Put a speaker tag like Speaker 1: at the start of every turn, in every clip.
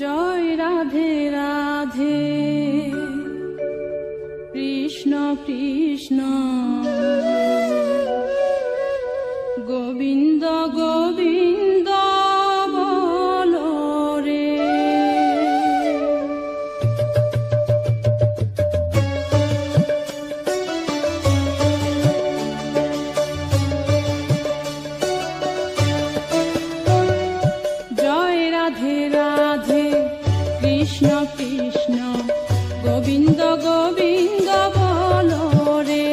Speaker 1: জয় রাধে রাধে কৃষ্ণ কৃষ্ণ গোবিন্দ গোবিন্দ বলো রে। জয় রাধে রাধে কৃষ্ণ কৃষ্ণ গোবিন্দ গোবিন্দ বলো রে।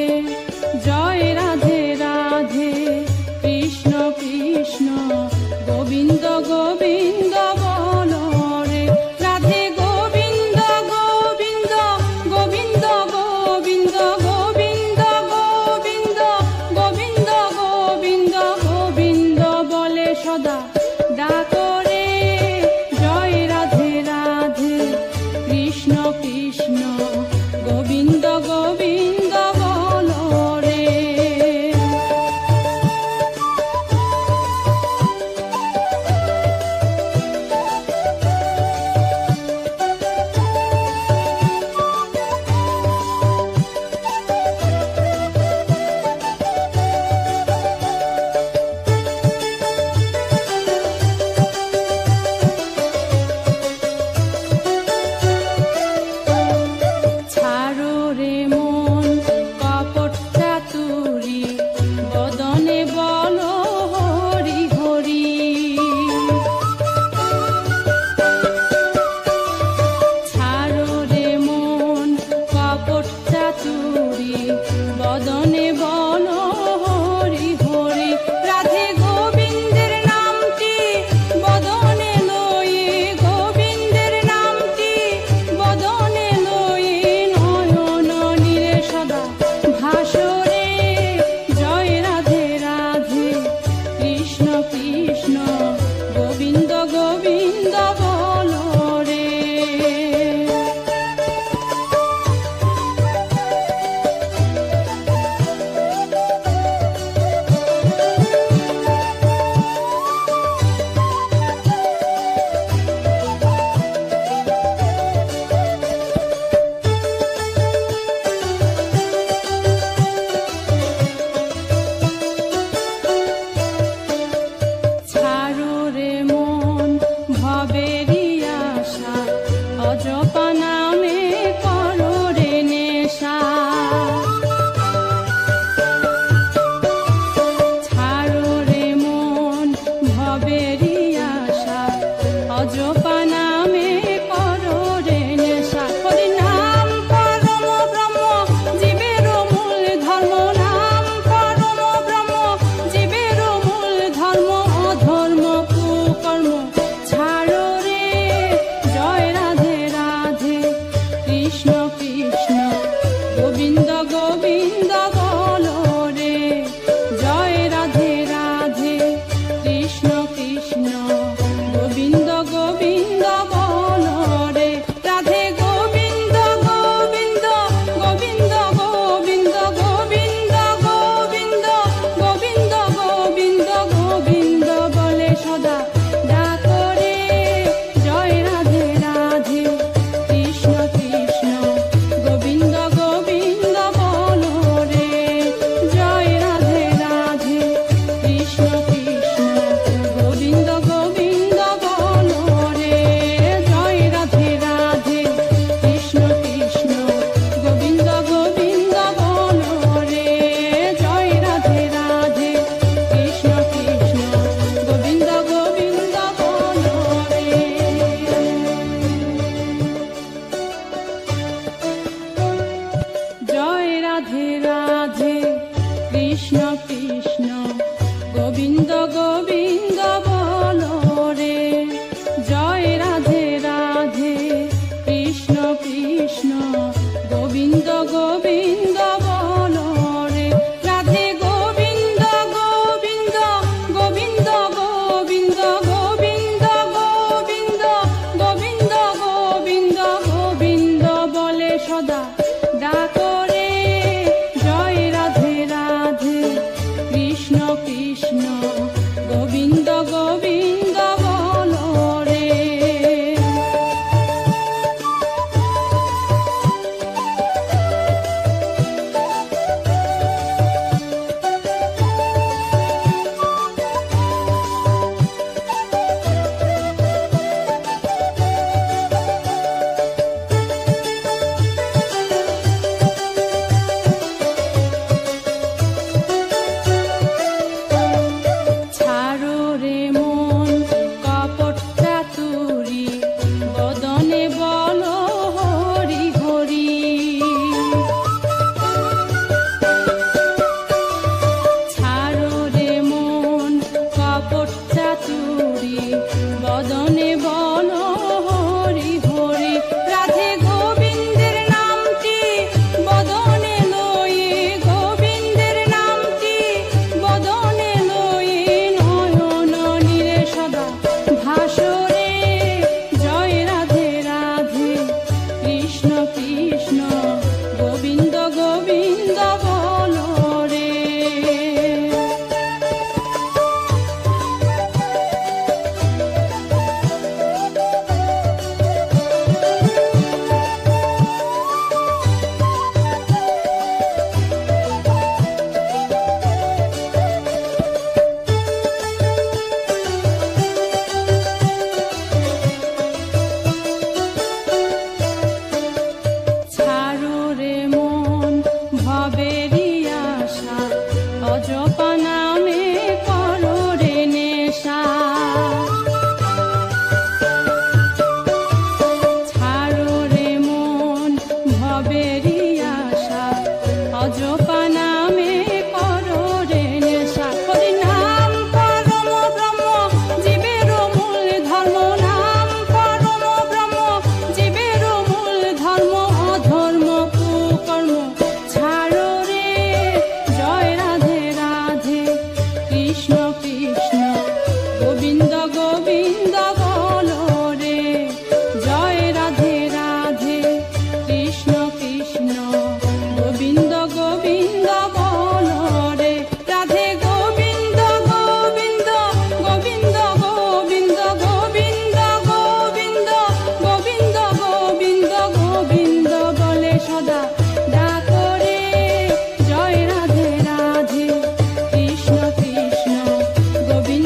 Speaker 1: জয় রাধে রাধে কৃষ্ণ কৃষ্ণ গোবিন্দ গোবিন্দ বলো রে। রাধে গোবিন্দ গোবিন্দ গোবিন্দ গোবিন্দ গোবিন্দ গোবিন্দ গোবিন্দ গোবিন্দ গোবিন্দ বলে সদা ডাকো রে। জয় রাধে রাধে কৃষ্ণ কৃষ্ণ গোবিন্দ গোবিন্দ বলো রে। ছাড়ো রে মন কপট চাতুরি বদনে বলো হরি হরি। ছাড়ো রে মন কপট চাতুরি বদনে বলো হরি হরি। রাধে গোবিন্দের নামটি বদনে লয়ে গোবিন্দের নামটি বদনে লয়ে নয়ন নীরে সদা ভাসরে। জয় রাধে রাধে কৃষ্ণ কৃষ্ণ গোবিন্দ গোবিন্দ বলো রে। ছাড়ো রে মন ভবেরি আশা অজপা নামে করো রে নেশা। ছাড়ো রে মন ভবেরি আশা অজপা নামে করো রে নেশা। হরি নাম পরম ব্রহ্ম জীবের মূল ধর্ম। নাম পরম ব্রহ্ম জীবের মূল ধর্ম। অধর্ম কুকর্ম ছাড়ো রে। জয় রাধে রাধে কৃষ্ণ কৃষ্ণ গোবিন্দ গোবিন্দ বলো রে। জয় রাধে রাধে কৃষ্ণ কৃষ্ণ গোবিন্দ গোবিন্দ বলো রে। রাধে গোবিন্দ গোবিন্দ গোবিন্দ গোবিন্দ গোবিন্দ গোবিন্দ গোবিন্দ গোবিন্দ গোবিন্দ বলে সদা ডাকো রে। জয় রাধে রাধে কৃষ্ণ কৃষ্ণ গোবিন্দ গোবিন্দ বলো রে। জয় রাধে রাধে কৃষ্ণ কৃষ্ণ গোবিন্দ গোবিন্দ বলো রে। জয় রাধে রাধে কৃষ্ণ কৃষ্ণ গোবিন্দ গোবিন্দ বলো রে। জয় রাধে রাধে কৃষ্ণ কৃষ্ণ গোবিন্দ গোবিন্দ বলো রে। জয় রাধে রাধে কৃষ্ণ কৃষ্ণ গোবিন্দ গোবিন্দ বলো রে। জয় রাধে রাধে কৃষ্ণ কৃষ্ণ গোবিন্দ গোবিন্দ বলো রে। রাধে গোবিন্দ গোবিন্দ গোবিন্দ গোবিন্দ গোবিন্দ গোবিন্দ গোবিন্দ গোবিন্দ গোবিন্দ বলে সদা ডাকো রে। জয় রাধে রাধে কৃষ্ণ কৃষ্ণ গোবিন্দ কপট চাতুরি বদনে বল হরি হরি। রাধে গোবিন্দের নামটি বদনে লয়ে, গোবিন্দের নামটি বদনে লয়ে, নয়ন নীরে সদা ভাসরে। জয় রাধে রাধে কৃষ্ণ কৃষ্ণ গোবিন্দ গোবিন্দ বল রে। ছাড়ো রে মন ভবেরি আশা, অজপা নামে করো রে নেশা। ছাড়ো রে মন ভবেরি আশা, অজপা নামে করো রে নেশা। হরি নাম পরম ব্রহ্ম জীবের মূল ধর্ম, নাম পরম ব্রহ্ম জীবের মূল ধর্ম। অধর্ম কুকর্ম ছাড়ো রে। জয় রাধে রাধে কৃষ্ণ কৃষ্ণ গোবিন্দ গোবিন্দ বল রে। জয় রাধে রাধে কৃষ্ণ কৃষ্ণ গোবিন্দ গোবিন্দ বল রে। রাধে গোবিন্দ গোবিন্দ গোবিন্দ গোবিন্দ গোবিন্দ গোবিন্দ গোবিন্দ গোবিন্দ গোবিন্দ বলে সদা ডাকো রে। জয় রাধে রাধে কৃষ্ণ কৃষ্ণ গোবিন্দ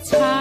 Speaker 1: ছা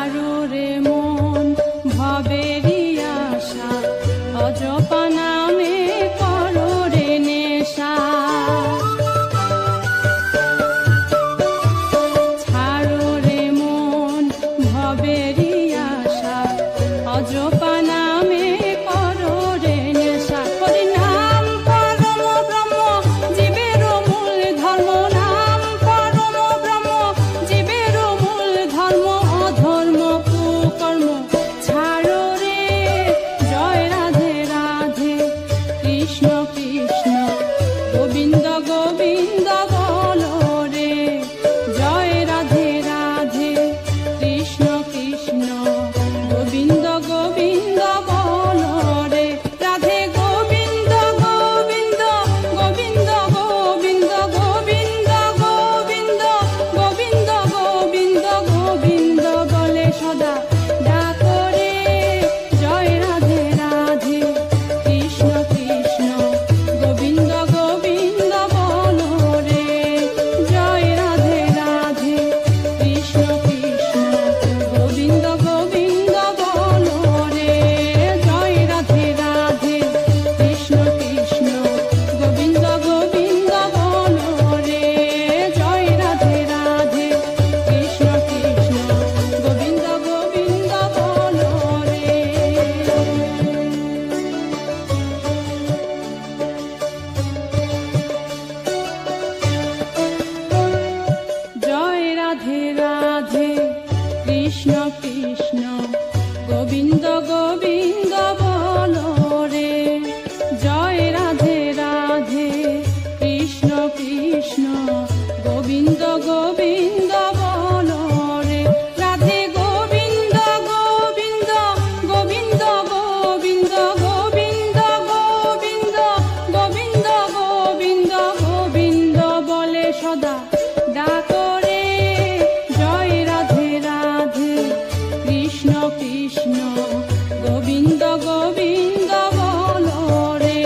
Speaker 1: কৃষ্ণ কৃষ্ণ গোবিন্দ গোবিন্দ বলো রে, জয় রাধে রাধে কৃষ্ণ কৃষ্ণ গোবিন্দ গোবিন্দ বলো রে, রাধে গোবিন্দ গোবিন্দ গোবিন্দ গোবিন্দ গোবিন্দ গোবিন্দ গোবিন্দ গোবিন্দ গোবিন্দ বলে সদা ডাকো রে, জয় রাধে রাধে কৃষ্ণ কৃষ্ণ গোবিন্দ গোবিন্দ বলো রে।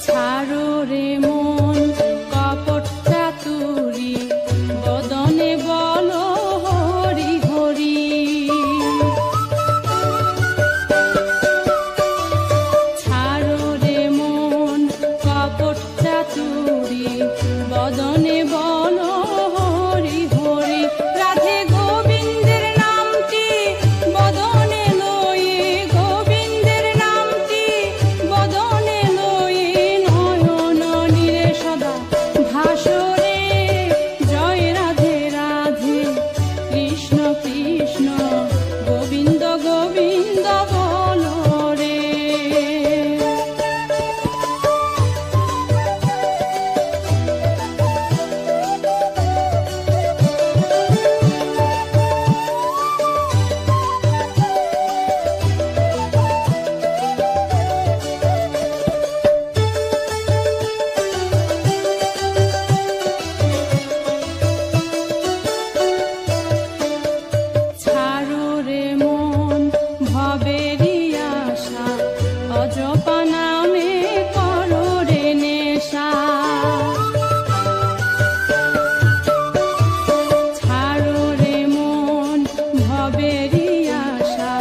Speaker 1: ছাড়ো রে মন কপট চাতুরি, বদনে বলো হরি হরি। ছাড়ো রে মন কপট চাতুরি, বদনে বলো হরি হরি। রাধে গোবিন্দের নামটি বদনে লয়ে, গোবিন্দের নামটি বদনে লয়ে, নয়ন নীরে সদা ভাসরে, জয় রাধে রাধে কৃষ্ণ কৃষ্ণ গোবিন্দ গোবিন্দ বলো রে। ছাড়ো রে মন ভবেরি আশা, অজপা নামে করো রে নেশা। ছাড়ো রে মন ভবেরি আশা,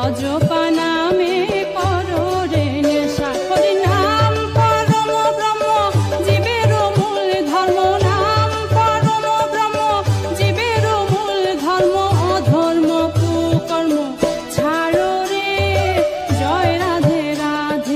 Speaker 1: অজপা নামে করো রে নেশা। হরি নাম পরম ব্রহ্ম জীবের মূল ধর্ম, নাম পরম ব্রহ্ম জীবের মূল ধর্ম, অধর্ম কুকর্ম ছাড়ো রে, জয় রাধে রাধে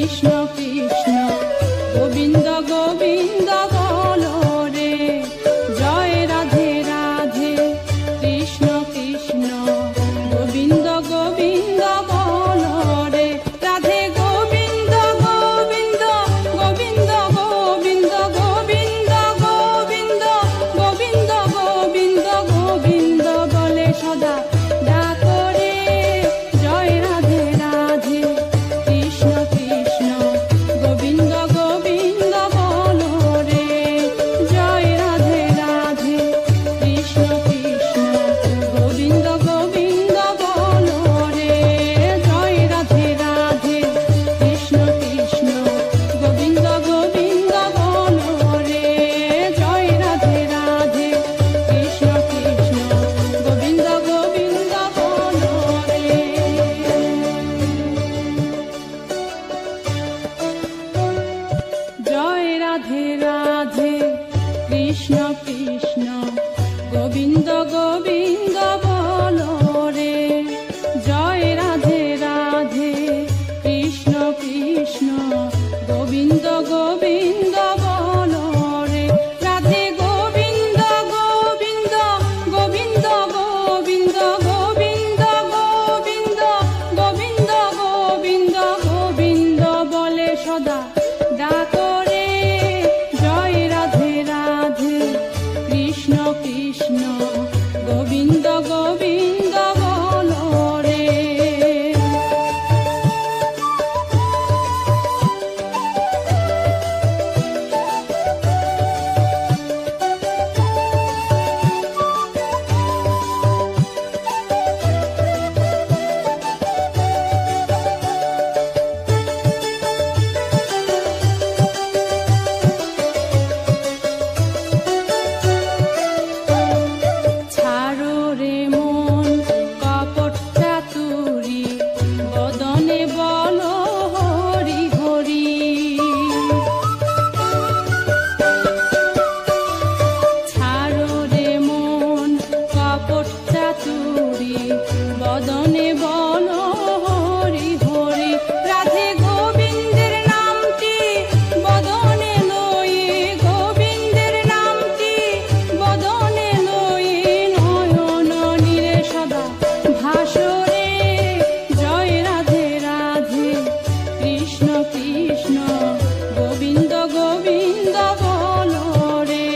Speaker 1: কৃষ্ণ কৃষ্ণ গোবিন্দ গোবিন্দ বলো রে, জয় রাধে রাধে কৃষ্ণ কৃষ্ণ গোবিন্দ গোবিন্দ বলো রে, রাধে গোবিন্দ গোবিন্দ গোবিন্দ গোবিন্দ গোবিন্দ গোবিন্দ গোবিন্দ গোবিন্দ গোবিন্দ বলে সদা ডাকো রে, জয় রাধে রাধে কৃষ্ণ কৃষ্ণ গোবিন্দ গোবিন্দ বলো রে, জয় রাধে রাধে কৃষ্ণ কৃষ্ণ গোবিন্দ গোবিন্দ বলো রে, জয় রাধে রাধে কৃষ্ণ কৃষ্ণ গোবিন্দ গোবিন্দ বলো রে, জয় রাধে রাধে কৃষ্ণ কৃষ্ণ গোবিন্দ গোবিন্দ বলো রে। জয় রাধে রাধে কৃষ্ণ কৃষ্ণ গোবিন্দ গোবিন্দ বলো রে, জয় রাধে রাধে কৃষ্ণ কৃষ্ণ গোবিন্দ গোবিন্দ বলো রে, রাধে গোবিন্দ গোবিন্দ গোবিন্দ গোবিন্দ গোবিন্দ গোবিন্দ গোবিন্দ গোবিন্দ গোবিন্দ বলে সদা ডাকো রে, জয় রাধে রাধে কৃষ্ণ কৃষ্ণ গোবিন্দ গোবিন্দ বলো রে। ছাড়ো রে মন কপট চাতুরি, বদনে বলো হরি হরি, ছাড়ো রে মন কপট চাতুরি, বদনে বলো হরি হরি, রাধে গোবিন্দের নামটি বদনে লয়ে, গোবিন্দের নামটি বদনে লয়ে, নয়ন নীরে সদা ভাসরে, জয় রাধে রাধে কৃষ্ণ কৃষ্ণ গোবিন্দ গোবিন্দ বলো রে।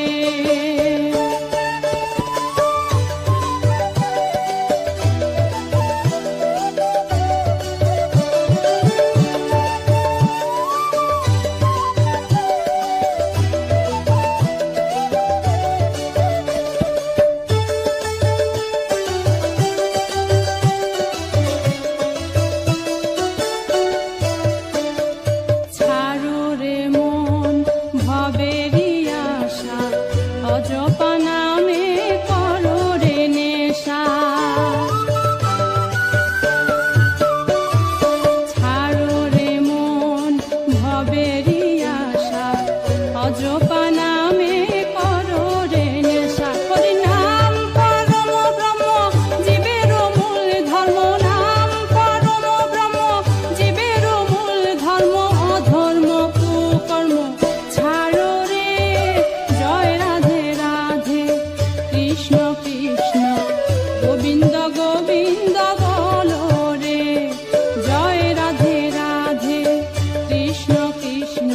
Speaker 1: ছাড়ো রে মন ভবেরি আশা, অজপা নামে করো রে নেশা, ছাড়ো রে মন ভবেরি আশা, অজপা নামে করো রে নেশা, হরি নাম পরম ব্রহ্ম জীবের মূল ধর্ম, নাম পরম ব্রহ্ম জীবের মূল ধর্ম, অধর্ম কুকর্ম ছাড়ো রে, জয় রাধে রাধে কৃষ্ণ কৃষ্ণ গোবিন্দ গোবিন্দ বলো রে, জয় রাধে রাধে কৃষ্ণ কৃষ্ণ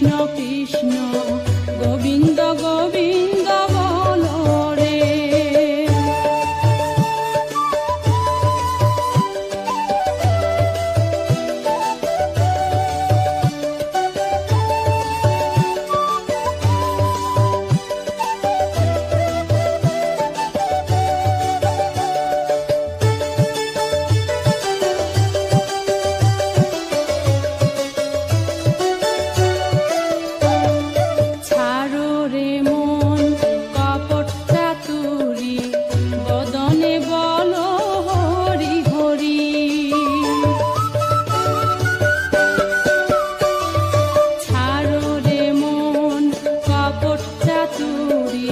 Speaker 1: কৃষ্ণ কৃষ্ণ গোবিন্দ গোবিন্দ বলো রে। ছাড়ো রে মন কপট চাতুরী, বদনে বলো হরি হরি। ছাড়ো রে মন কপট চাতুরী,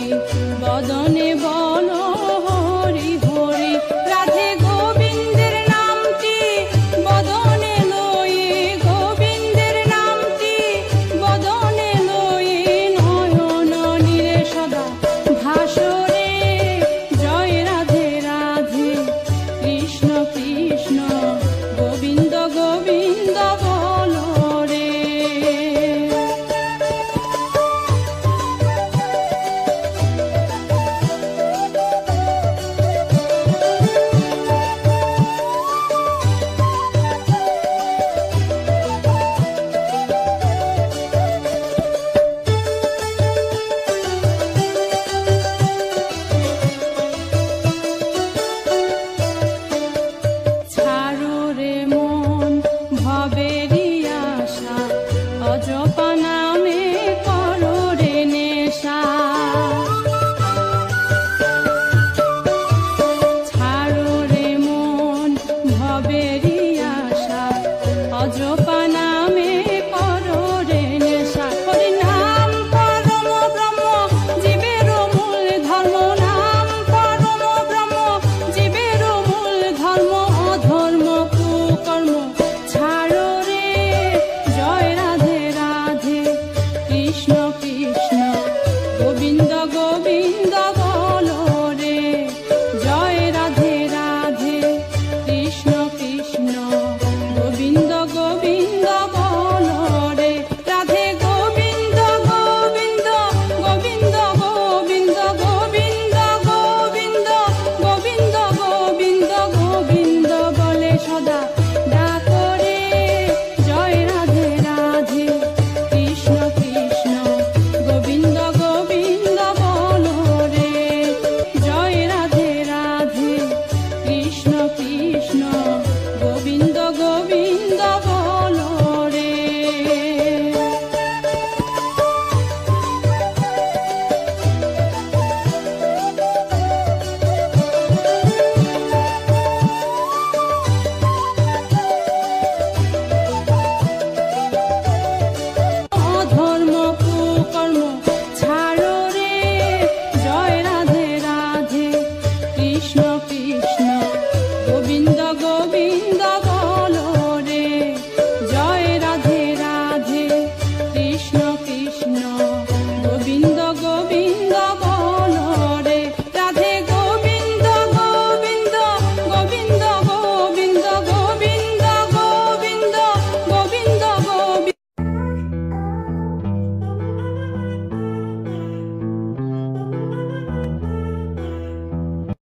Speaker 1: বদনে বলো হরি হরি। রাধে গোবিন্দের নামটি বদনে লয়ে, গোবিন্দের নামটি বদনে লয়ে, নয়ন নীরে সদা ভাসরে। জয় রাধে রাধে কৃষ্ণ কৃষ্ণ গোবিন্দ গোবিন্দ বলো রে। ছাড়ো রে মন ভবেরই আশা, অজপা নাম